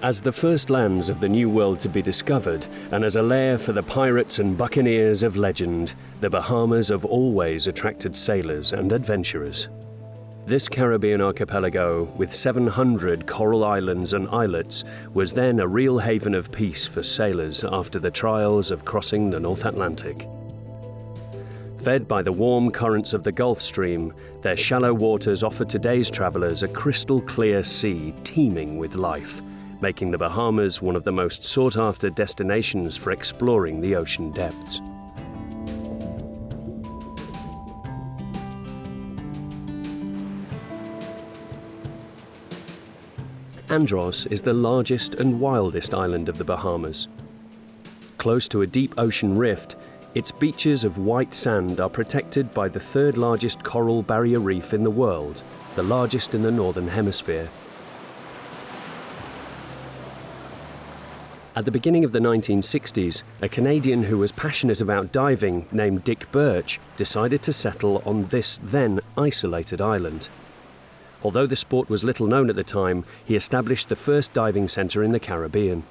As the first lands of the New World to be discovered, and as a lair for the pirates and buccaneers of legend, the Bahamas have always attracted sailors and adventurers. This Caribbean archipelago, with 700 coral islands and islets, was then a real haven of peace for sailors after the trials of crossing the North Atlantic. Fed by the warm currents of the Gulf Stream, their shallow waters offer today's travelers a crystal-clear sea teeming with life, making the Bahamas one of the most sought-after destinations for exploring the ocean depths. Andros is the largest and wildest island of the Bahamas. Close to a deep ocean rift, its beaches of white sand are protected by the third largest coral barrier reef in the world, the largest in the Northern Hemisphere. At the beginning of the 1960s, a Canadian who was passionate about diving named Dick Birch decided to settle on this then isolated island. Although the sport was little known at the time, he established the first diving centre in the Caribbean.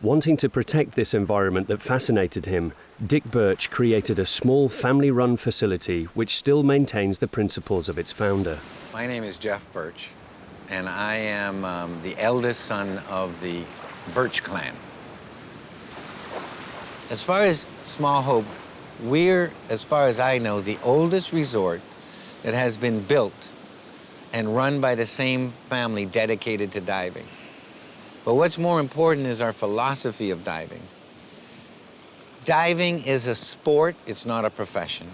Wanting to protect this environment that fascinated him, Dick Birch created a small family-run facility which still maintains the principles of its founder. My name is Jeff Birch, and I am the eldest son of the Birch clan. As far as Small Hope, we're, as far as I know, the oldest resort that has been built and run by the same family dedicated to diving. But what's more important is our philosophy of diving. Diving is a sport, it's not a profession.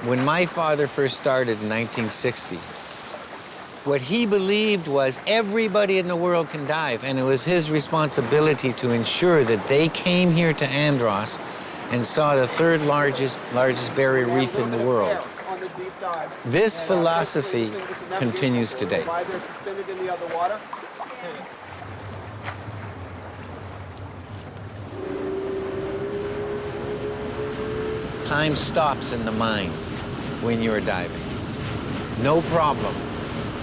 When my father first started in 1960, what he believed was everybody in the world can dive, and it was his responsibility to ensure that they came here to Andros and saw the third largest barrier reef in the world. This philosophy continues today. Time stops in the mind when you're diving. No problem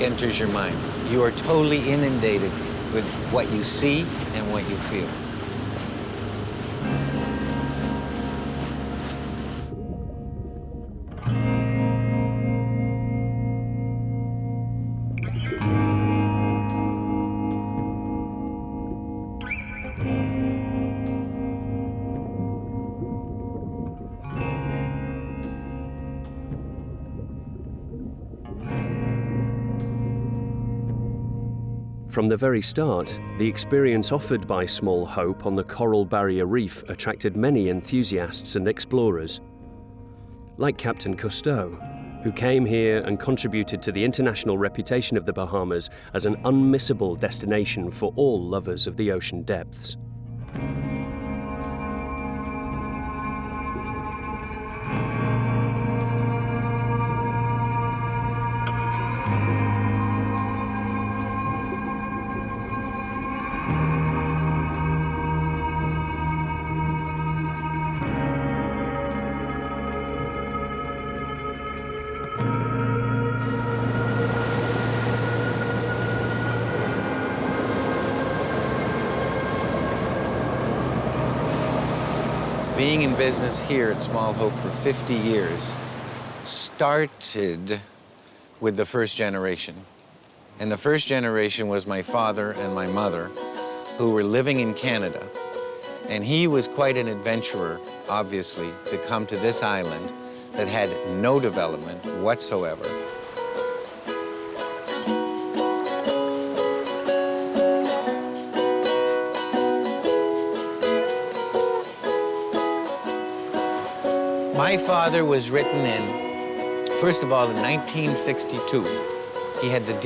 enters your mind. You are totally inundated with what you see and what you feel. From the very start, the experience offered by Small Hope on the Coral Barrier Reef attracted many enthusiasts and explorers. Like Captain Cousteau, who came here and contributed to the international reputation of the Bahamas as an unmissable destination for all lovers of the ocean depths. Being in business here at Small Hope for 50 years started with the first generation. And the first generation was my father and my mother, who were living in Canada. And he was quite an adventurer, obviously, to come to this island that had no development whatsoever. My father was written in, first of all, in 1962. He had the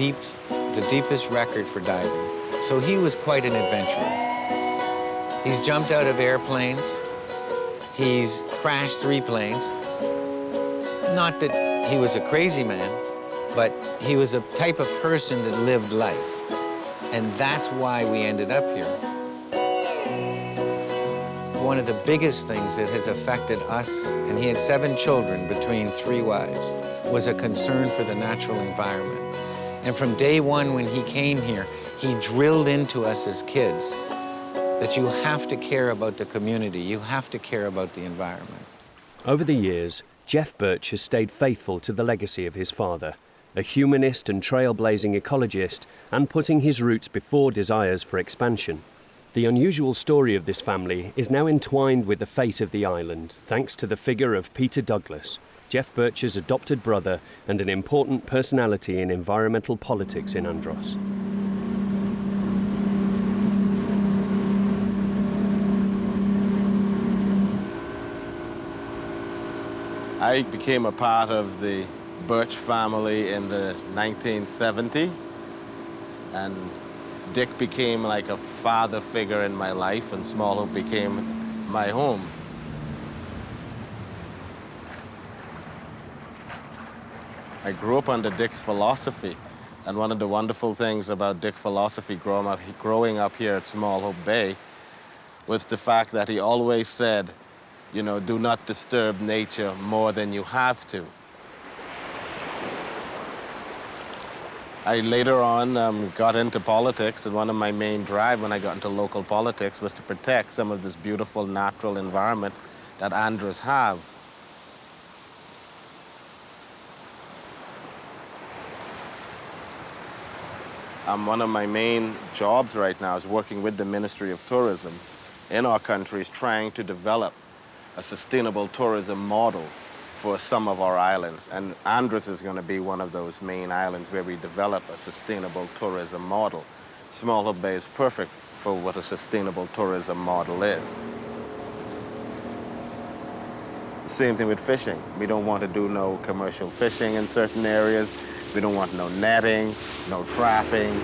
deepest record for diving. So he was quite an adventurer. He's jumped out of airplanes. He's crashed 3 planes. Not that he was a crazy man, but he was a type of person that lived life. And that's why we ended up here. One of the biggest things that has affected us, and he had 7 children between 3 wives, was a concern for the natural environment. And from day one when he came here, he drilled into us as kids that you have to care about the community, you have to care about the environment. Over the years, Jeff Birch has stayed faithful to the legacy of his father, a humanist and trailblazing ecologist, and putting his roots before desires for expansion. The unusual story of this family is now entwined with the fate of the island, thanks to the figure of Peter Douglas, Jeff Birch's adopted brother and an important personality in environmental politics in Andros. I became a part of the Birch family in the 1970s, and Dick became like a father figure in my life, and Small Hope became my home. I grew up under Dick's philosophy, and one of the wonderful things about Dick's philosophy growing up here at Small Hope Bay was the fact that he always said, you know, do not disturb nature more than you have to. I later on got into politics, and one of my main drive when I got into local politics was to protect some of this beautiful natural environment that Andros have. One of my main jobs right now is working with the Ministry of Tourism in our country, is trying to develop a sustainable tourism model for some of our islands. And Andros is going to be one of those main islands where we develop a sustainable tourism model. Small Hope Bay is perfect for what a sustainable tourism model is. The same thing with fishing. We don't want to do no commercial fishing in certain areas. We don't want no netting, no trapping,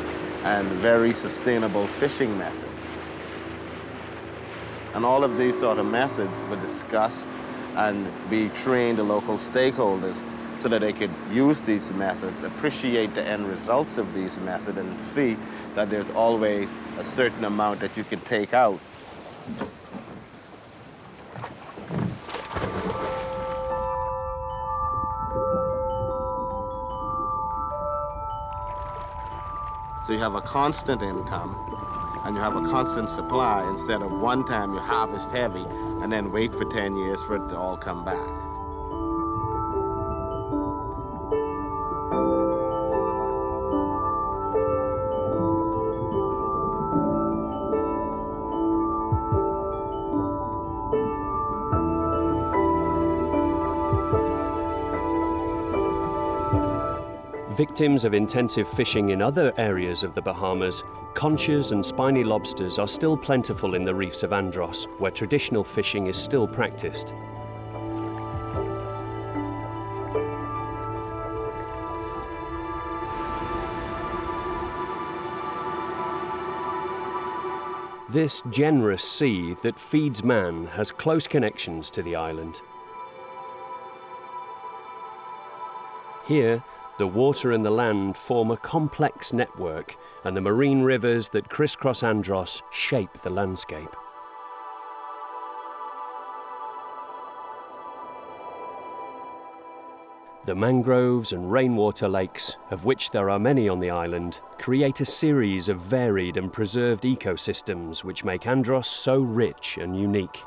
and very sustainable fishing methods. And all of these sort of methods were discussed and be trained the local stakeholders so that they could use these methods, appreciate the end results of these methods, and see that there's always a certain amount that you can take out. So you have a constant income and you have a constant supply instead of one time you harvest heavy and then wait for 10 years for it to all come back. Victims of intensive fishing in other areas of the Bahamas, conchas and spiny lobsters are still plentiful in the reefs of Andros, where traditional fishing is still practiced. This generous sea that feeds man has close connections to the island. Here, the water and the land form a complex network, and the marine rivers that crisscross Andros shape the landscape. The mangroves and rainwater lakes, of which there are many on the island, create a series of varied and preserved ecosystems which make Andros so rich and unique.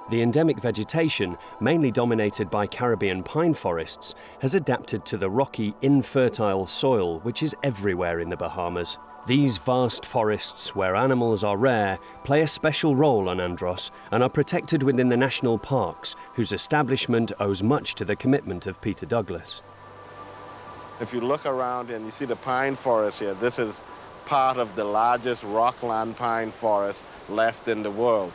The endemic vegetation, mainly dominated by Caribbean pine forests, has adapted to the rocky, infertile soil which is everywhere in the Bahamas. These vast forests, where animals are rare, play a special role on Andros and are protected within the national parks, whose establishment owes much to the commitment of Peter Douglas. If you look around and you see the pine forest here, this is part of the largest rockland pine forest left in the world.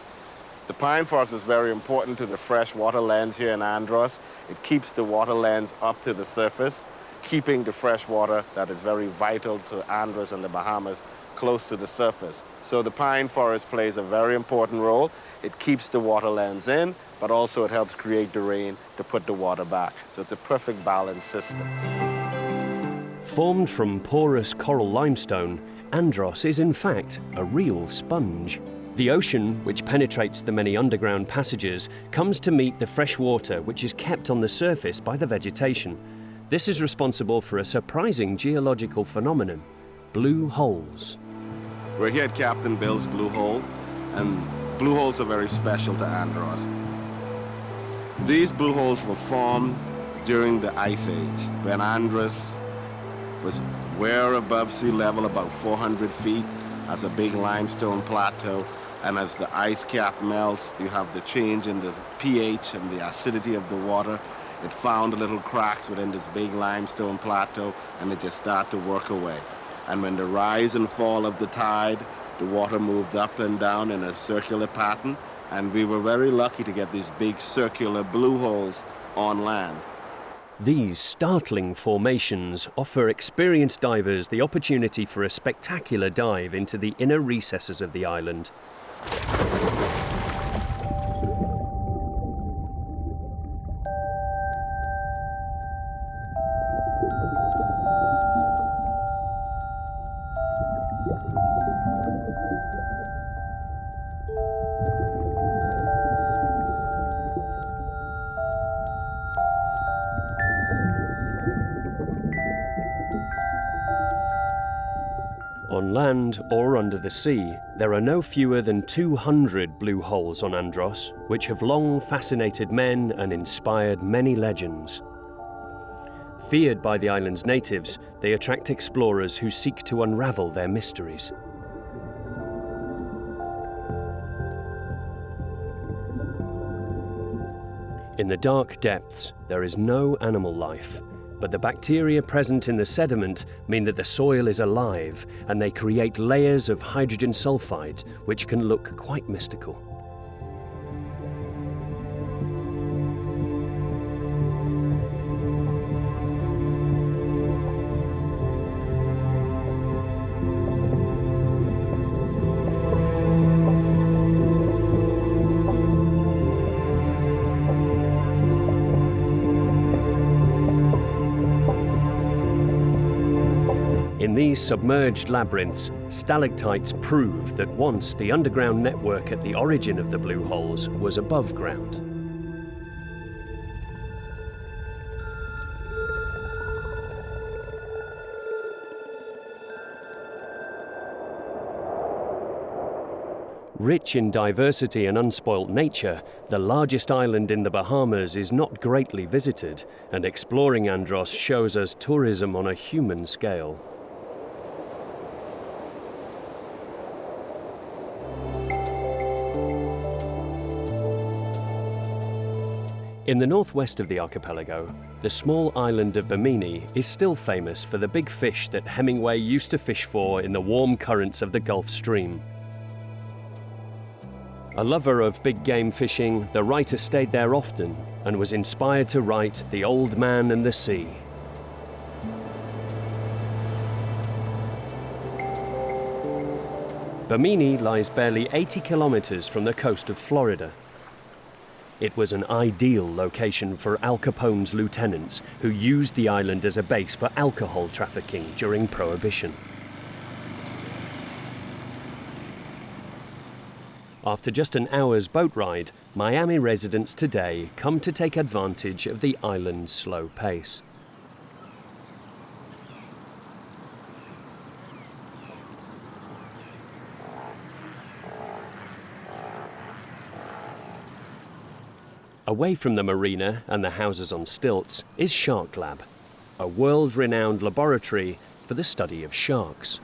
The pine forest is very important to the fresh water lands here in Andros. It keeps the water lands up to the surface, keeping the fresh water that is very vital to Andros and the Bahamas close to the surface. So the pine forest plays a very important role. It keeps the water lands in, but also it helps create the rain to put the water back. So it's a perfect balanced system. Formed from porous coral limestone, Andros is in fact a real sponge. The ocean, which penetrates the many underground passages, comes to meet the fresh water which is kept on the surface by the vegetation. This is responsible for a surprising geological phenomenon: blue holes. We're here at Captain Bill's Blue Hole, and blue holes are very special to Andros. These blue holes were formed during the Ice Age, when Andros was way above sea level, about 400 feet, as a big limestone plateau. And as the ice cap melts, you have the change in the pH and the acidity of the water. It found little cracks within this big limestone plateau, and it just started to work away. And when the rise and fall of the tide, the water moved up and down in a circular pattern, and we were very lucky to get these big circular blue holes on land. These startling formations offer experienced divers the opportunity for a spectacular dive into the inner recesses of the island. On land or under the sea, there are no fewer than 200 blue holes on Andros, which have long fascinated men and inspired many legends. Feared by the island's natives, they attract explorers who seek to unravel their mysteries. In the dark depths, there is no animal life, but the bacteria present in the sediment mean that the soil is alive, and they create layers of hydrogen sulfide which can look quite mystical. In these submerged labyrinths, stalactites prove that once the underground network at the origin of the blue holes was above ground. Rich in diversity and unspoilt nature, the largest island in the Bahamas is not greatly visited, and exploring Andros shows us tourism on a human scale. In the northwest of the archipelago, the small island of Bimini is still famous for the big fish that Hemingway used to fish for in the warm currents of the Gulf Stream. A lover of big game fishing, the writer stayed there often and was inspired to write The Old Man and the Sea. Bimini lies barely 80 kilometers from the coast of Florida. It was an ideal location for Al Capone's lieutenants, who used the island as a base for alcohol trafficking during Prohibition. After just an hour's boat ride, Miami residents today come to take advantage of the island's slow pace. Away from the marina and the houses on stilts is Shark Lab, a world-renowned laboratory for the study of sharks.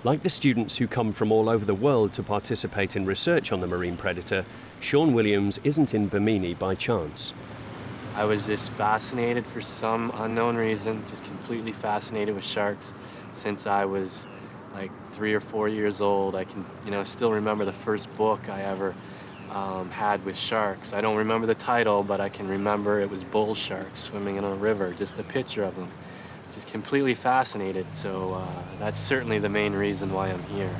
Like the students who come from all over the world to participate in research on the marine predator, Sean Williams isn't in Bimini by chance. I was just fascinated for some unknown reason, just completely fascinated with sharks since I was like 3 or 4 years old. I can, still remember the first book I ever had with sharks. I don't remember the title, but I can remember it was bull sharks swimming in a river, just a picture of them. Just completely fascinated, so that's certainly the main reason why I'm here.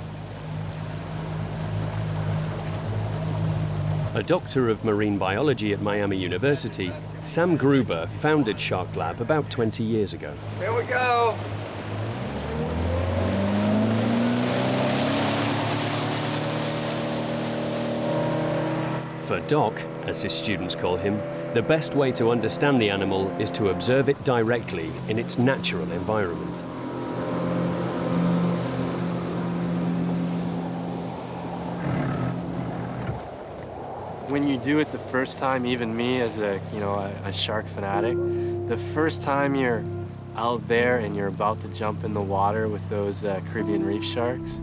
A doctor of marine biology at Miami University, Sam Gruber founded Shark Lab about 20 years ago. Here we go. For Doc, as his students call him, the best way to understand the animal is to observe it directly in its natural environment. When you do it the first time, even me as a shark fanatic, the first time you're out there and you're about to jump in the water with those Caribbean reef sharks,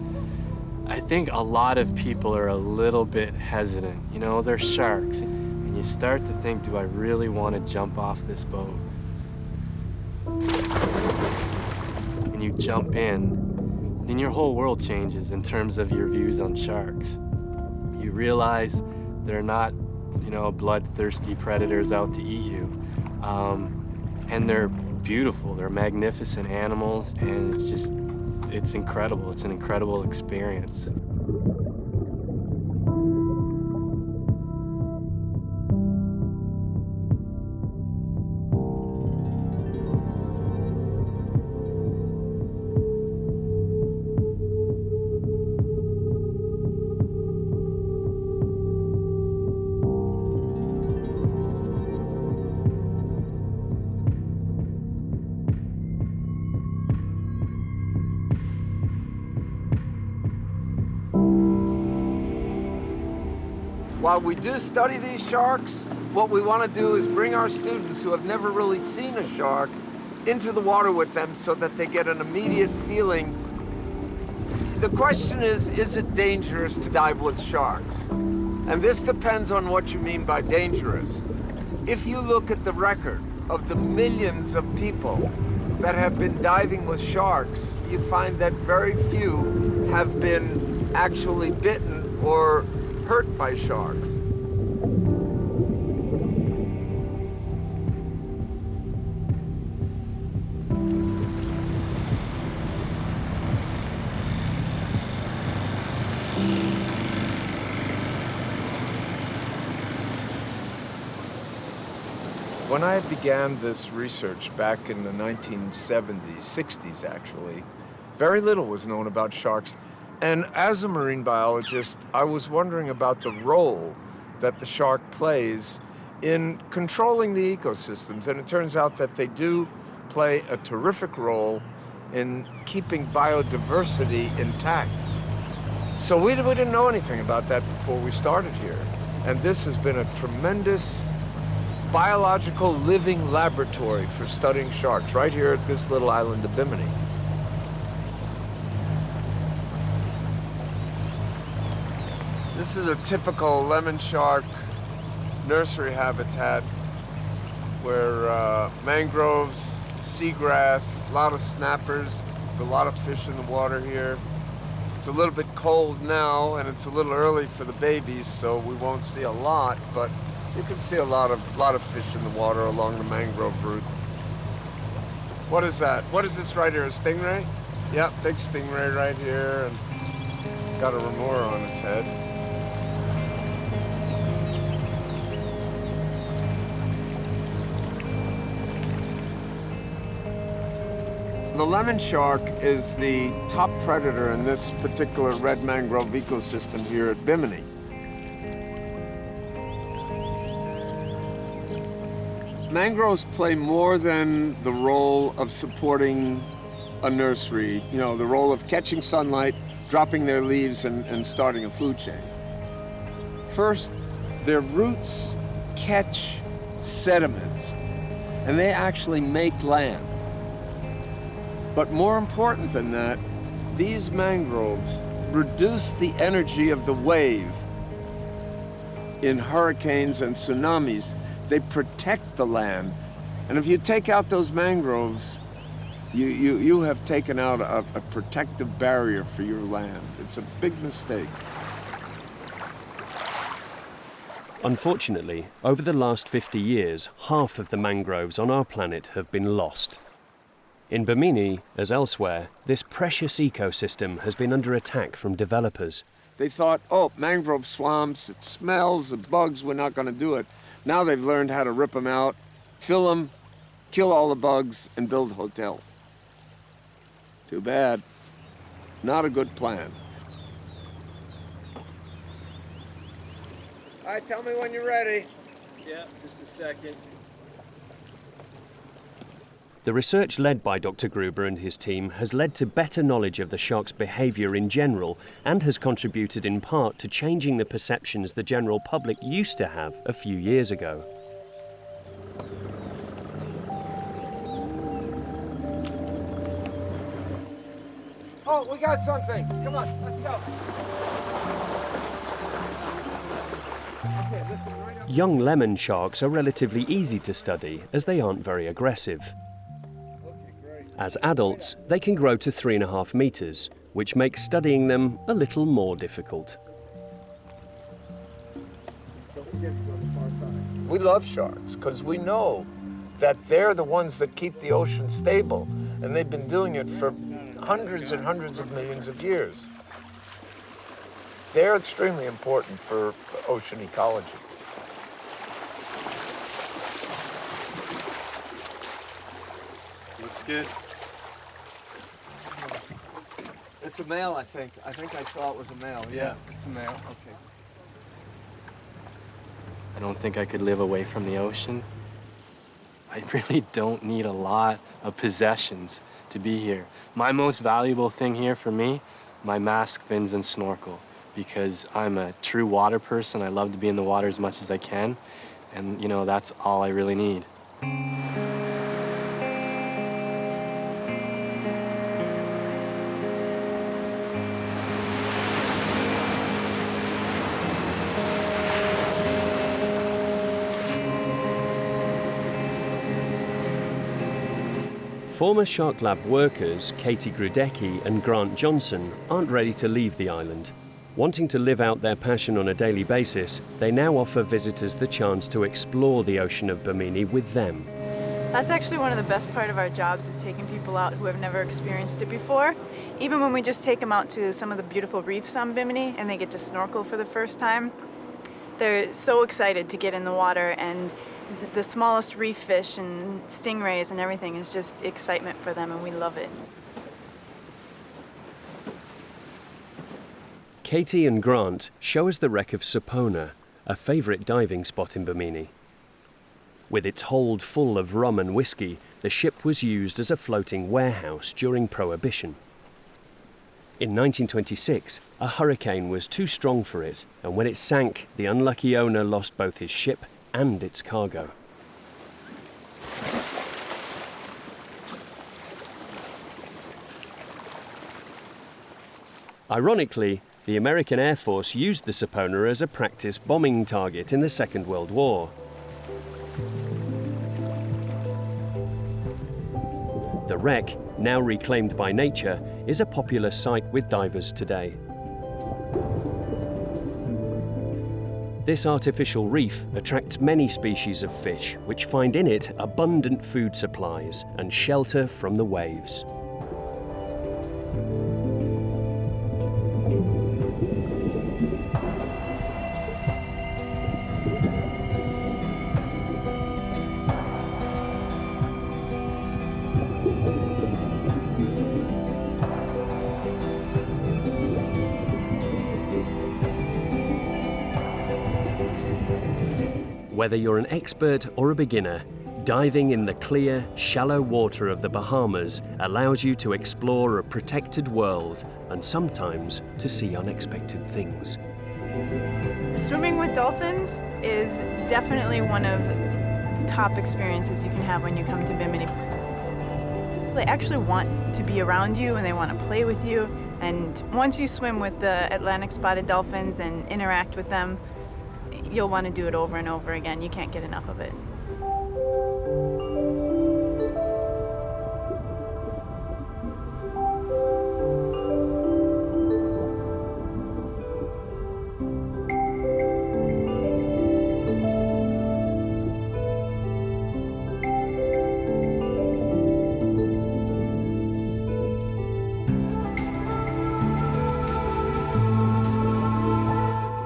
I think a lot of people are a little bit hesitant. You know, they're sharks. And you start to think, do I really want to jump off this boat? When you jump in, then your whole world changes in terms of your views on sharks. You realize they're not, bloodthirsty predators out to eat you. And they're beautiful, they're magnificent animals, and it's incredible. It's an incredible experience. While we do study these sharks, what we want to do is bring our students who have never really seen a shark into the water with them so that they get an immediate feeling. The question is it dangerous to dive with sharks? And this depends on what you mean by dangerous. If you look at the record of the millions of people that have been diving with sharks, you find that very few have been actually bitten or hurt by sharks. When I began this research back in the 1970s, 60s actually, very little was known about sharks. And as a marine biologist, I was wondering about the role that the shark plays in controlling the ecosystems. And it turns out that they do play a terrific role in keeping biodiversity intact. So we didn't know anything about that before we started here. And this has been a tremendous biological living laboratory for studying sharks right here at this little island of Bimini. This is a typical lemon shark nursery habitat where mangroves, seagrass, a lot of snappers, there's a lot of fish in the water here. It's a little bit cold now and it's a little early for the babies, so we won't see a lot, but you can see a lot of fish in the water along the mangrove route. What is that? What is this right here, a stingray? Yep, big stingray right here, and got a remora on its head. The lemon shark is the top predator in this particular red mangrove ecosystem here at Bimini. Mangroves play more than the role of supporting a nursery, the role of catching sunlight, dropping their leaves, and starting a food chain. First, their roots catch sediments, and they actually make land. But more important than that, these mangroves reduce the energy of the wave in hurricanes and tsunamis. They protect the land. And if you take out those mangroves, you have taken out a protective barrier for your land. It's a big mistake. Unfortunately, over the last 50 years, half of the mangroves on our planet have been lost. In Bimini, as elsewhere, this precious ecosystem has been under attack from developers. They thought, oh, mangrove swamps, it smells, the bugs, we're not going to do it. Now they've learned how to rip them out, fill them, kill all the bugs, and build hotels. Too bad. Not a good plan. All right, tell me when you're ready. Yeah, just a second. The research led by Dr. Gruber and his team has led to better knowledge of the shark's behaviour in general and has contributed in part to changing the perceptions the general public used to have a few years ago. Oh, we got something. Come on, let's go. Okay, listen, right up. Young lemon sharks are relatively easy to study as they aren't very aggressive. As adults, they can grow to 3.5 meters, which makes studying them a little more difficult. We love sharks because we know that they're the ones that keep the ocean stable, and they've been doing it for hundreds and hundreds of millions of years. They're extremely important for ocean ecology. Looks good. It's a male, I think. I think I saw it was a male. Yeah, it's a male. Okay. I don't think I could live away from the ocean. I really don't need a lot of possessions to be here. My most valuable thing here for me, my mask, fins, and snorkel, because I'm a true water person. I love to be in the water as much as I can, and you know, that's all I really need. Former Shark Lab workers Katie Grudecki and Grant Johnson aren't ready to leave the island. Wanting to live out their passion on a daily basis, they now offer visitors the chance to explore the ocean of Bimini with them. That's actually one of the best part of our jobs, is taking people out who have never experienced it before. Even when we just take them out to some of the beautiful reefs on Bimini and they get to snorkel for the first time, they're so excited to get in the water, and the smallest reef fish and stingrays and everything is just excitement for them, and we love it. Katie and Grant show us the wreck of Sapona, a favourite diving spot in Bimini. With its hold full of rum and whiskey, the ship was used as a floating warehouse during Prohibition. In 1926, a hurricane was too strong for it, and when it sank, the unlucky owner lost both his ship and its cargo. Ironically, the American Air Force used the Sapona as a practice bombing target in the Second World War. The wreck, now reclaimed by nature, is a popular sight with divers today. This artificial reef attracts many species of fish, which find in it abundant food supplies and shelter from the waves. Whether you're an expert or a beginner, diving in the clear, shallow water of the Bahamas allows you to explore a protected world and sometimes to see unexpected things. Swimming with dolphins is definitely one of the top experiences you can have when you come to Bimini. They actually want to be around you and they want to play with you, and once you swim with the Atlantic spotted dolphins and interact with them, you'll want to do it over and over again. You can't get enough of it.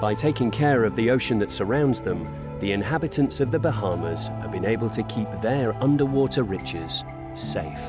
By taking care of the ocean that surrounds them, the inhabitants of the Bahamas have been able to keep their underwater riches safe.